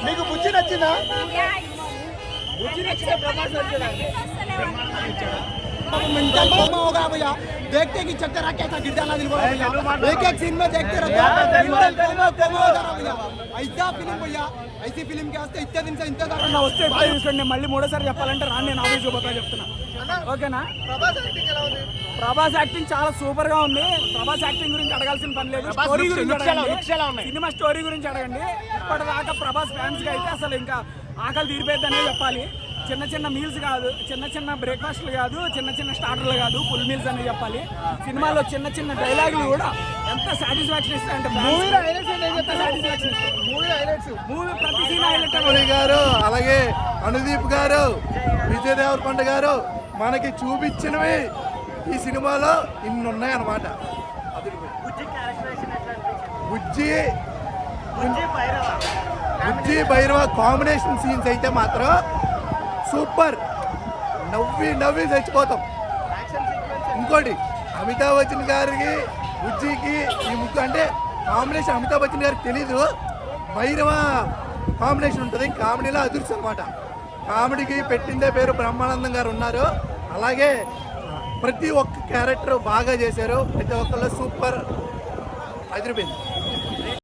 మీకు బుజ్జి నచ్చిందా? होगा भैया देखते कि चक्कर आके ऐसा गिर जाना दिल एक एक सीन में देखते रहते भैया ऐसा फिल्म भैया ऐसी फिल्म के वास्ते इतने दिन से इंतजार करना వస్తే చూసుకోండి మళ్ళీ మూడోసారి చెప్పాలంటే రాను నేను ఆఫీస్ పోతా చెప్తున్నా ఓకేనా ప్రభాస్ యాక్టింగ్ చాలా సూపర్ గా ఉంది ప్రభాస్ యాక్టింగ్ గురించి అడగాల్సిన పని లేదు స్టోరీ గురించి సినిమా స్టోరీ గురించి అడగండి ఇప్పటిదాకా ప్రభాస్ ఫ్యాన్స్ కి అయితే అసలు ఇంకా ఆకలి తీరిపోయిద్దనే చెప్పాలి చిన్న చిన్న మీల్స్ కాదు చిన్న చిన్న బ్రేక్ఫాస్ట్లు కాదు చిన్న చిన్న స్టార్టర్లు కాదు ఫుల్ మీల్స్ అని చెప్పాలి సినిమాలో చిన్న చిన్న డైలాగులు కూడా ఎంత సాటిస్ఫాక్షన్ ఇస్తాయంటే మూవీ ప్రతి సీన్ హైలైట్ గారు అలాగే అనుదీప్ గారు విజయ్ దేవరకొండ గారు మనకి చూపించినవి ఈ సినిమాలో ఇన్ని ఉన్నాయన్నమాట బుజ్జి భైరవ కాంబినేషన్ సీన్స్ అయితే మాత్రం సూపర్ నవ్వి చచ్చిపోతాం ఇంకోటి అమితాబ్ బచ్చన్ గారికి బుజ్జికి ఈ ముగ్గురు అంటే కాంబినేషన్ అమితాబ్ బచ్చన్ గారికి తెలీదు భైరవ కాంబినేషన్ ఉంటుంది కామెడీలో అదృశ్యం అనమాట కామెడీకి పెట్టిందే పేరు బ్రహ్మానందం గారు ఉన్నారు అలాగే ప్రతి ఒక్క క్యారెక్టర్ బాగా చేశారు ప్రతి ఒక్కళ్ళు సూపర్ అదిరిపోయింది